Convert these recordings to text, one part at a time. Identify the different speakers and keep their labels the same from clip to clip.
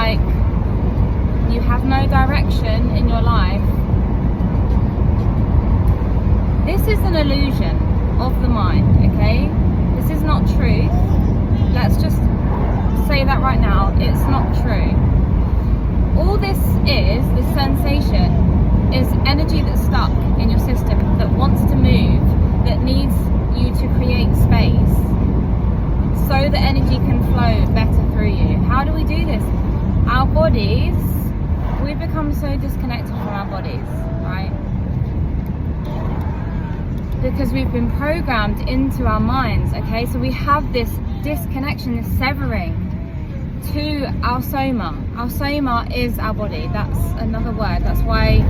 Speaker 1: like you have no direction in your life, this is an illusion of the mind, okay? This is not truth. Let's just say that right now. It's not true. All this sensation, is energy that's stuck in your system, that wants to move, that needs you to create space so the energy can flow better through you. How do we do this? Our bodies, we've become so disconnected from our bodies, right? Because we've been programmed into our minds, okay? So we have this disconnection, this severing to our soma. Our soma is our body. That's another word. That's why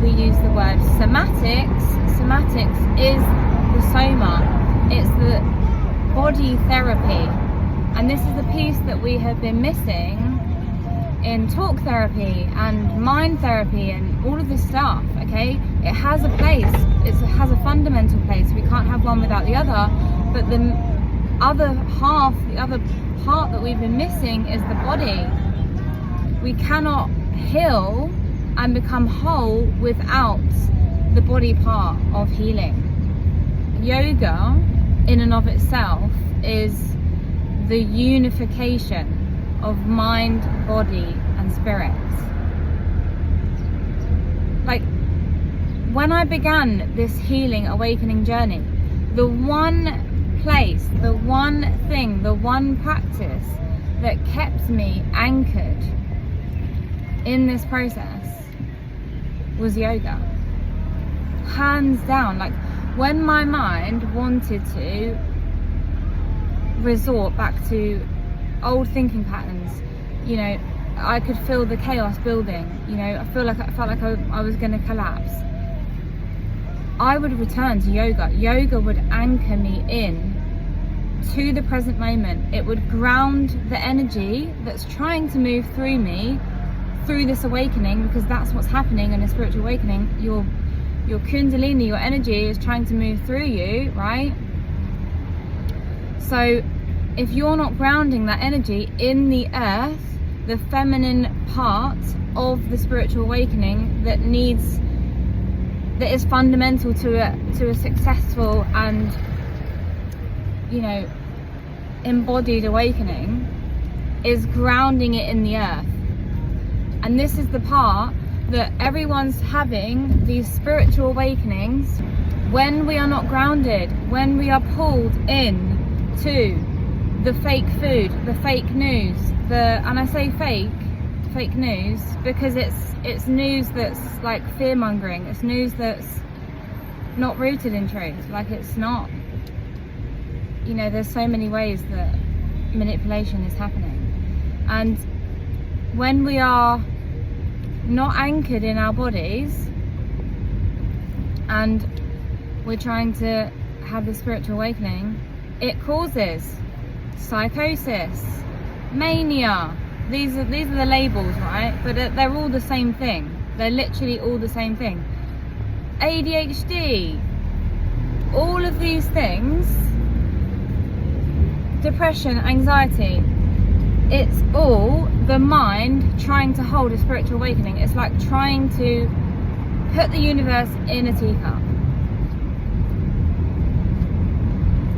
Speaker 1: we use the word somatics. Somatics is the soma. It's the body therapy. And this is the piece that we have been missing in talk therapy and mind therapy and all of this stuff, okay? It has a place. It has a fundamental place. We can't have one without the other. But the other half, the other part that we've been missing is the body. We cannot heal and become whole without the body part of healing. Yoga in and of itself is the unification of mind, body and spirit. Like when I began this healing awakening journey, the one place, the one thing, the one practice that kept me anchored in this process was yoga. Hands down. Like when my mind wanted to resort back to old thinking patterns, you know, I could feel the chaos building, you know, I felt like I was going to collapse. I would return to yoga. Yoga would anchor me in to the present moment. It would ground the energy that's trying to move through me through this awakening, because that's what's happening in a spiritual awakening. Your kundalini, your energy is trying to move through you, right? So if you're not grounding that energy in the earth, the feminine part of the spiritual awakening that is fundamental to a successful and, you know, embodied awakening, is grounding it in the earth. And this is the part that everyone's having, these spiritual awakenings, when we are not grounded, when we are pulled in to the fake food, the fake news, and I say fake news because it's news that's like fear mongering. It's news that's not rooted in truth. Like it's not, you know, there's so many ways that manipulation is happening. And when we are not anchored in our bodies and we're trying to have the spiritual awakening, it causes psychosis, mania. These are the labels, right? But they're all the same thing. They're literally all the same thing. ADHD, all of these things, depression, anxiety, it's all the mind trying to hold a spiritual awakening. It's like trying to put the universe in a teacup.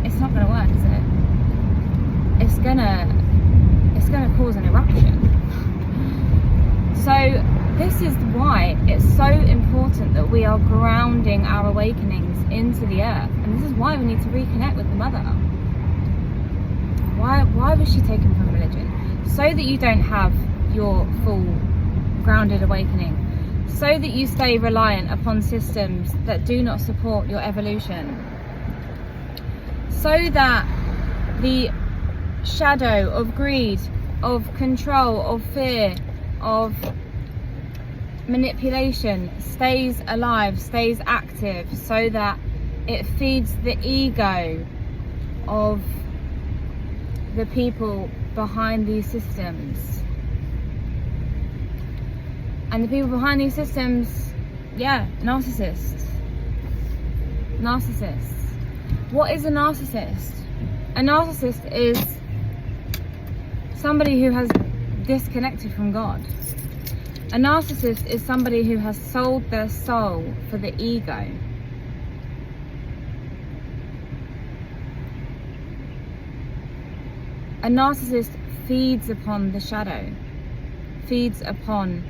Speaker 1: It's not going to work, is it? It's gonna cause an eruption. So this is why it's so important that we are grounding our awakenings into the earth, and this is why we need to reconnect with the mother. Why was she taken from religion? So that you don't have your full grounded awakening, so that you stay reliant upon systems that do not support your evolution, so that the shadow of greed, of control, of fear, of manipulation stays alive, stays active, so that it feeds the ego of the people behind these systems. And the people behind these systems, yeah, narcissists. What is a narcissist? A narcissist is somebody who has disconnected from God. A narcissist is somebody who has sold their soul for the ego. A narcissist feeds upon the shadow, feeds upon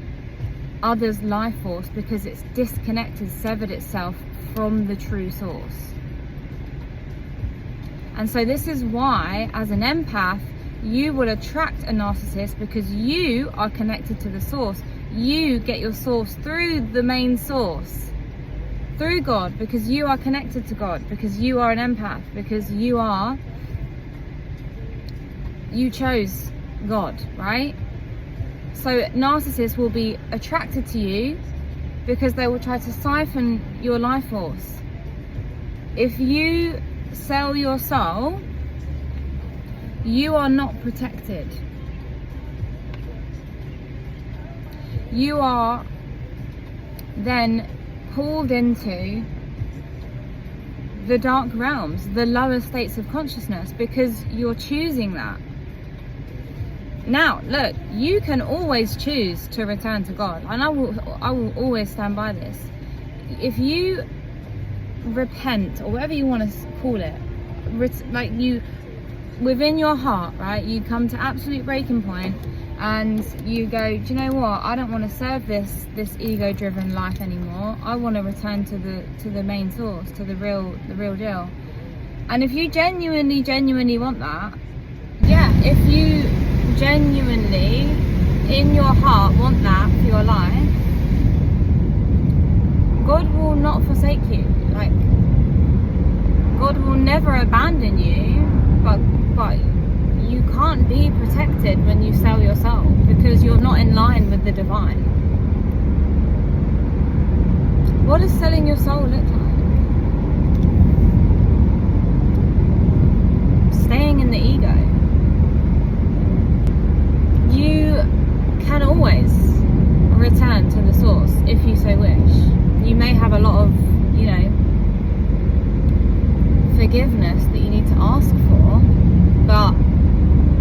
Speaker 1: others' life force because it's disconnected, severed itself from the true source. And so this is why, as an empath, you will attract a narcissist, because you are connected to the source. You get your source through the main source, through God, because you are connected to God, because you are an empath, because you chose God, right? So narcissists will be attracted to you because they will try to siphon your life force. If you sell your soul, you are not protected. You are then pulled into the dark realms, the lower states of consciousness, because you're choosing that. Now, look, you can always choose to return to God, and I will always stand by this. If you repent, or whatever you want to call it, like you, within your heart, right, you come to absolute breaking point, and you go, do you know what? I don't want to serve this ego-driven life anymore. I want to return to the main source, to the real deal. And if you genuinely want that, yeah, if you genuinely in your heart want that for your life, God will not forsake you. Like, God will never abandon you, but you can't be protected when you sell your soul, because you're not in line with the divine. What does selling your soul look like? Staying in the ego. You can always return to the source if you so wish. You may have a lot of, forgiveness that you need to ask for, but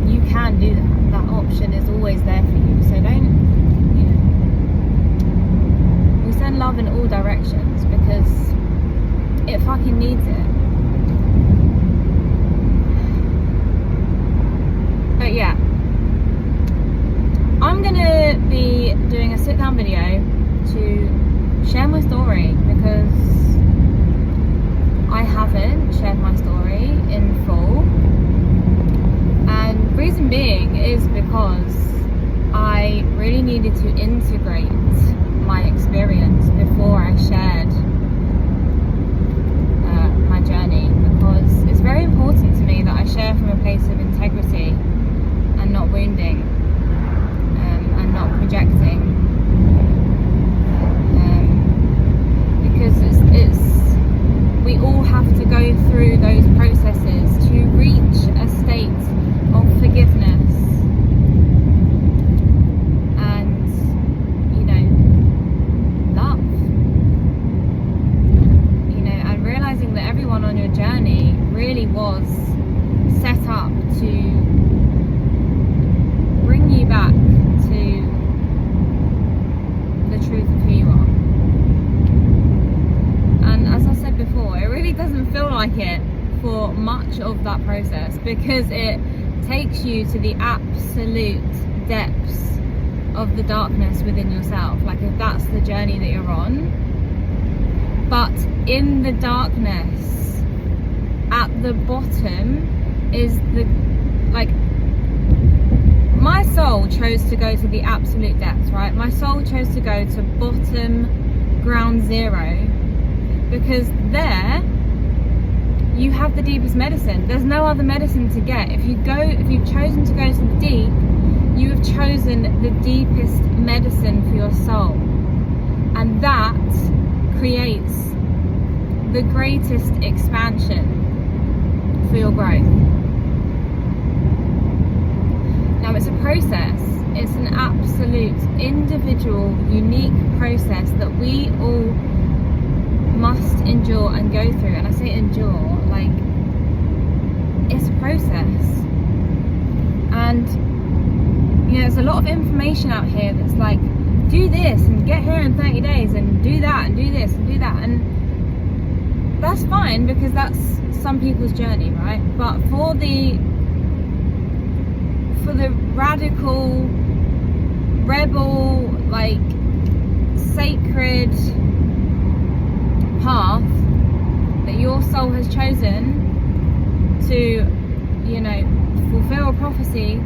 Speaker 1: you can do that. That option is always there for you. So don't, we send love in all directions because it fucking needs it. But yeah, I'm gonna be doing a sit down video to share my story, because I haven't shared my story in full, and reason being is because I really needed to integrate my experience before I shared my journey, because it's very important to me that I share from a place of integrity and not wounding and not projecting, because it's we all have to go through those processes to reach a state of forgiveness and, love. And realizing that everyone on your journey really was set up to bring you back to the truth of who you are. And as I said before, it really doesn't feel like it for much of that process, because it takes you to the absolute depths of the darkness within yourself, like if that's the journey that you're on. But in the darkness, at the bottom is my soul chose to go to the absolute depths, right? My soul chose to go to bottom, ground zero, because there you have the deepest medicine. There's no other medicine to get. If you've chosen to go to the deep, you have chosen the deepest medicine for your soul, and that creates the greatest expansion for your growth. Now, it's a process. It's an absolute individual, unique process that we all must endure and go through. And I say endure, like, it's a process. And You know, there's a lot of information out here that's like, do this and get here in 30 days and do that and do this and do that, and that's fine because that's some people's journey, right? But for the radical, rebel, like sacred path that your soul has chosen to, you know, fulfill a prophecy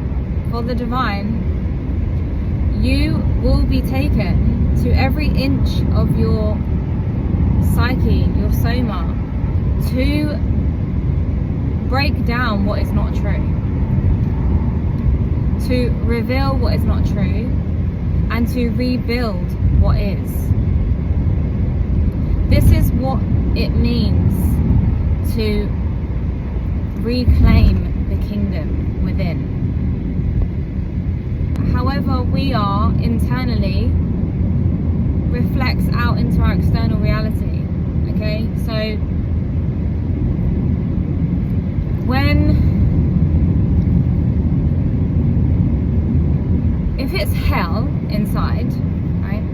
Speaker 1: for the divine, you will be taken to every inch of your psyche, your soma, to break down what is not true, to reveal what is not true, and to rebuild what is. This is what it means to reclaim the kingdom within. However we are internally reflects out into our external reality. Okay, so if it's hell inside, right,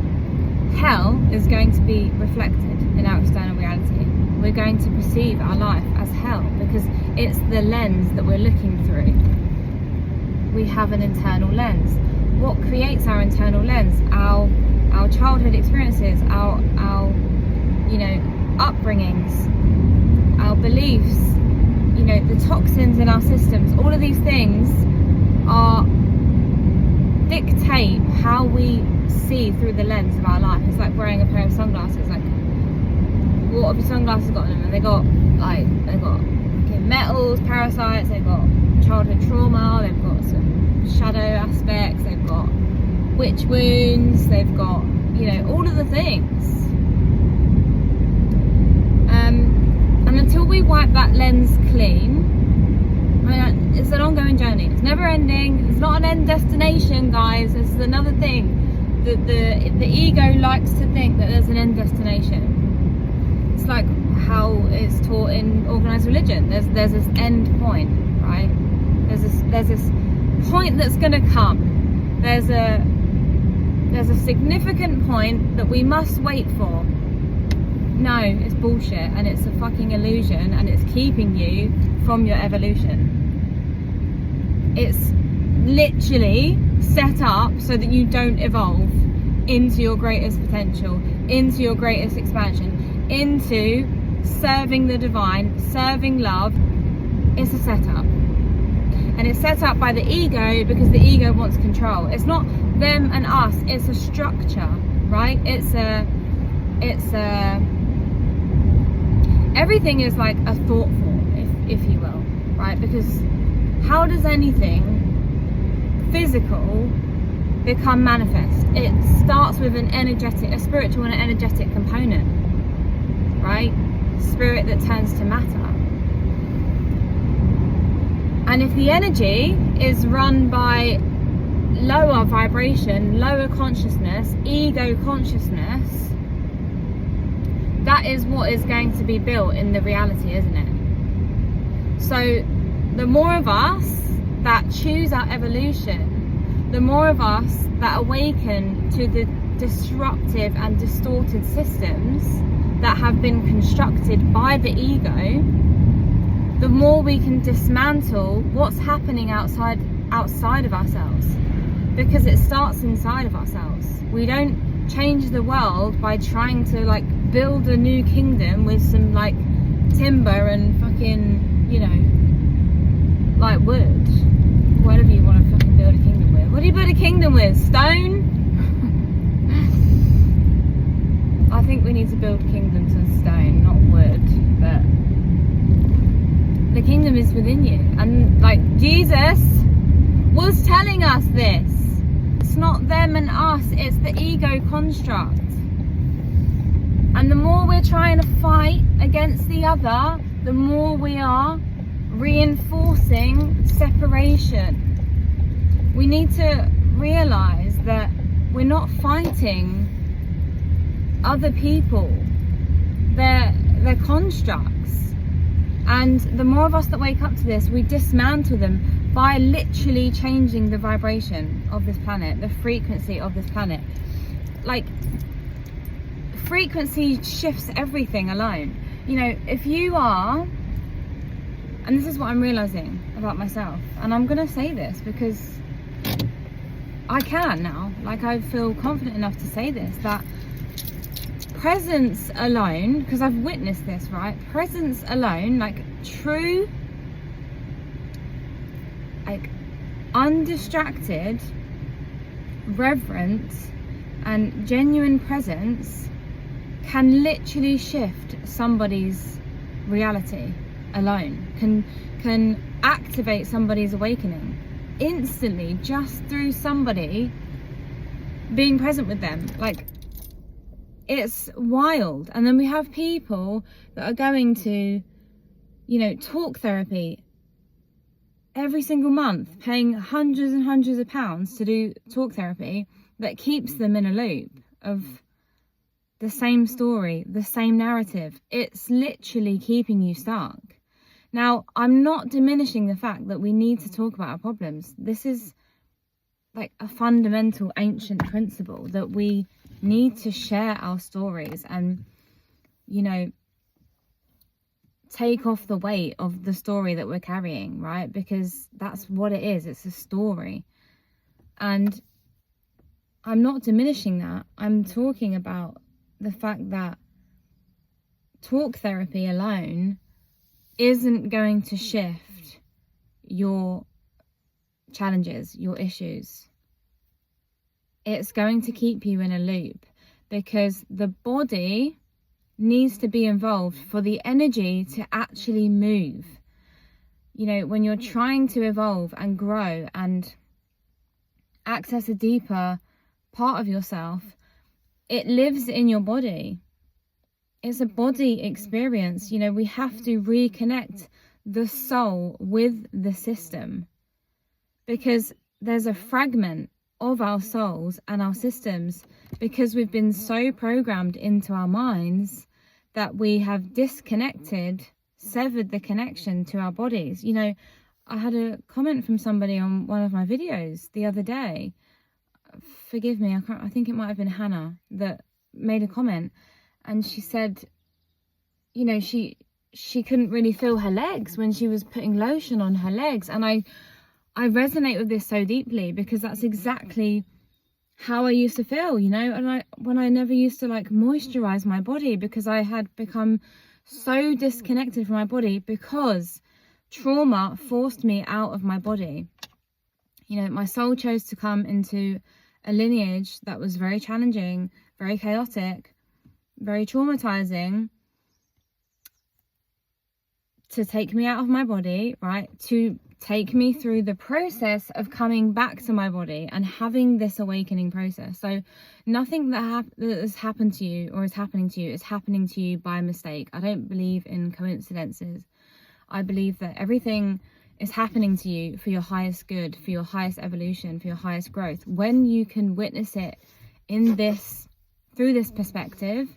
Speaker 1: hell is going to be reflected in our external reality. We're going to perceive our life as hell because it's the lens that we're looking through. We have an internal lens. What creates our internal lens? Our childhood experiences, our you know, upbringings, our beliefs, you know, the toxins in our systems. All of these things dictate how we see through the lens of our life. It's like wearing a pair of sunglasses. Like, what have your sunglasses got in them? And they've got metals, parasites, they've got childhood trauma, they've got some shadow aspects, they've got witch wounds, they've got, you know, all of the things. And until we wipe that lens clean, I mean, it's an ongoing journey. It's never ending. It's not an end destination, guys. This is another thing. The ego likes to think that there's an end destination. It's like how it's taught in organized religion. There's this end point, right? There's this point that's going to come. There's a significant point that we must wait for. No, it's bullshit, and it's a fucking illusion, and it's keeping you from your evolution. It's literally set up so that you don't evolve into your greatest potential, into your greatest expansion, into serving the divine, serving love. It's a setup. And it's set up by the ego because the ego wants control. It's not them and us, it's a structure, right? Everything is like a thought form, if you will, right? Because how does anything physical become manifest? It starts with a spiritual and an energetic component, right? Spirit that turns to matter. And if the energy is run by lower vibration, lower consciousness, ego consciousness, that is what is going to be built in the reality, isn't it? So the more of us that choose our evolution, the more of us that awaken to the disruptive and distorted systems that have been constructed by the ego, the more we can dismantle what's happening outside of ourselves, because it starts inside of ourselves. We don't change the world by trying to like build a new kingdom with some like timber and fucking, you know, like wood, whatever you want to fucking build a kingdom with. What do you build a kingdom with? Stone? I think we need to build kingdoms with stone, not wood, but the kingdom is within you. And like Jesus was telling us this. It's not them and us, it's the ego construct. And the more we're trying to fight against the other, the more we are reinforcing separation. We need to realize that we're not fighting other people. They're constructs. And the more of us that wake up to this, we dismantle them by literally changing the vibration of this planet, the frequency of this planet. Like, frequency shifts everything alone. You know, if you are, and this is what I'm realizing about myself, and I'm gonna say this because I can now, like, I feel confident enough to say this, that presence alone, because I've witnessed this, right? Presence alone, like true, like undistracted reverence and genuine presence can literally shift somebody's reality alone, can activate somebody's awakening instantly just through somebody being present with them. Like, it's wild. And then we have people that are going to, you know, talk therapy every single month, paying hundreds and hundreds of pounds to do talk therapy that keeps them in a loop of the same story, the same narrative. It's literally keeping you stuck. Now, I'm not diminishing the fact that we need to talk about our problems. This is like a fundamental ancient principle that we need to share our stories and, you know, take off the weight of the story that we're carrying, right? Because that's what it is. It's a story. And I'm not diminishing that. I'm talking about the fact that talk therapy alone isn't going to shift your challenges, your issues. It's going to keep you in a loop because the body needs to be involved for the energy to actually move. You know, when you're trying to evolve and grow and access a deeper part of yourself, it lives in your body. It's a body experience. You know, we have to reconnect the soul with the system because there's a fragment of our souls and our systems because we've been so programmed into our minds that we have disconnected, severed the connection to our bodies. You know, I had a comment from somebody on one of my videos the other day. Forgive me, I think it might have been Hannah that made a comment, and she said, you know, she couldn't really feel her legs when she was putting lotion on her legs. And I resonate with this so deeply because that's exactly how I used to feel, you know, and when I never used to like moisturize my body because I had become so disconnected from my body because trauma forced me out of my body. You know, my soul chose to come into a lineage that was very challenging, very chaotic, very traumatizing, to take me out of my body, right? To take me through the process of coming back to my body and having this awakening process. So nothing that has happened to you or is happening to you is happening to you by mistake. I don't believe in coincidences. I believe that everything is happening to you for your highest good, for your highest evolution, for your highest growth. When you can witness it in this, through this perspective,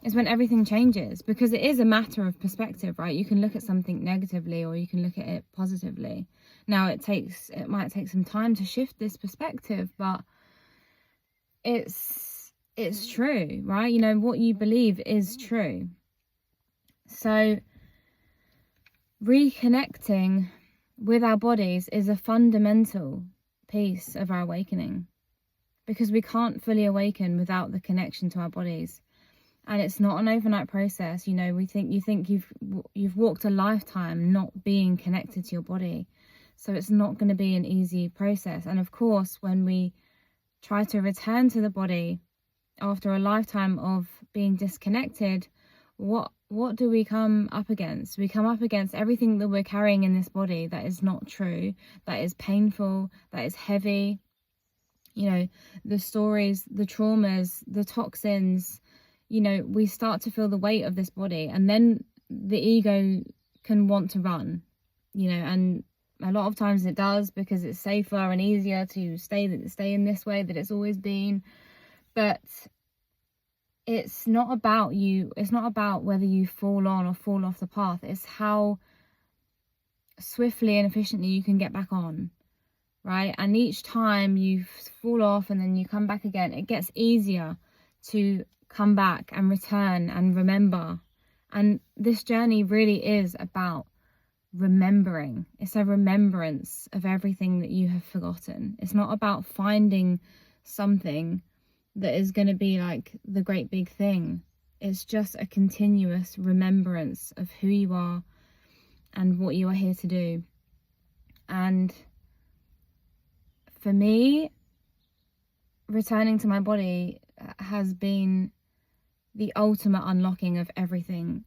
Speaker 1: is when everything changes, because it is a matter of perspective, right? You can look at something negatively or you can look at it positively. Now it might take some time to shift this perspective, but it's true, right? You know, what you believe is true. So reconnecting with our bodies is a fundamental piece of our awakening, because we can't fully awaken without the connection to our bodies. And it's not an overnight process. You know, you think you've walked a lifetime not being connected to your body. So it's not going to be an easy process. And of course, when we try to return to the body after a lifetime of being disconnected, what do we come up against? We come up against everything that we're carrying in this body that is not true, that is painful, that is heavy. You know, the stories, the traumas, the toxins. You know, we start to feel the weight of this body, and then the ego can want to run, you know, and a lot of times it does because it's safer and easier to stay in this way that it's always been. But it's not about you. It's not about whether you fall on or fall off the path. It's how swiftly and efficiently you can get back on, right? And each time you fall off and then you come back again, it gets easier to come back and return and remember. And this journey really is about remembering. It's a remembrance of everything that you have forgotten. It's not about finding something that is going to be like the great big thing. It's just a continuous remembrance of who you are and what you are here to do. And for me, returning to my body has been the ultimate unlocking of everything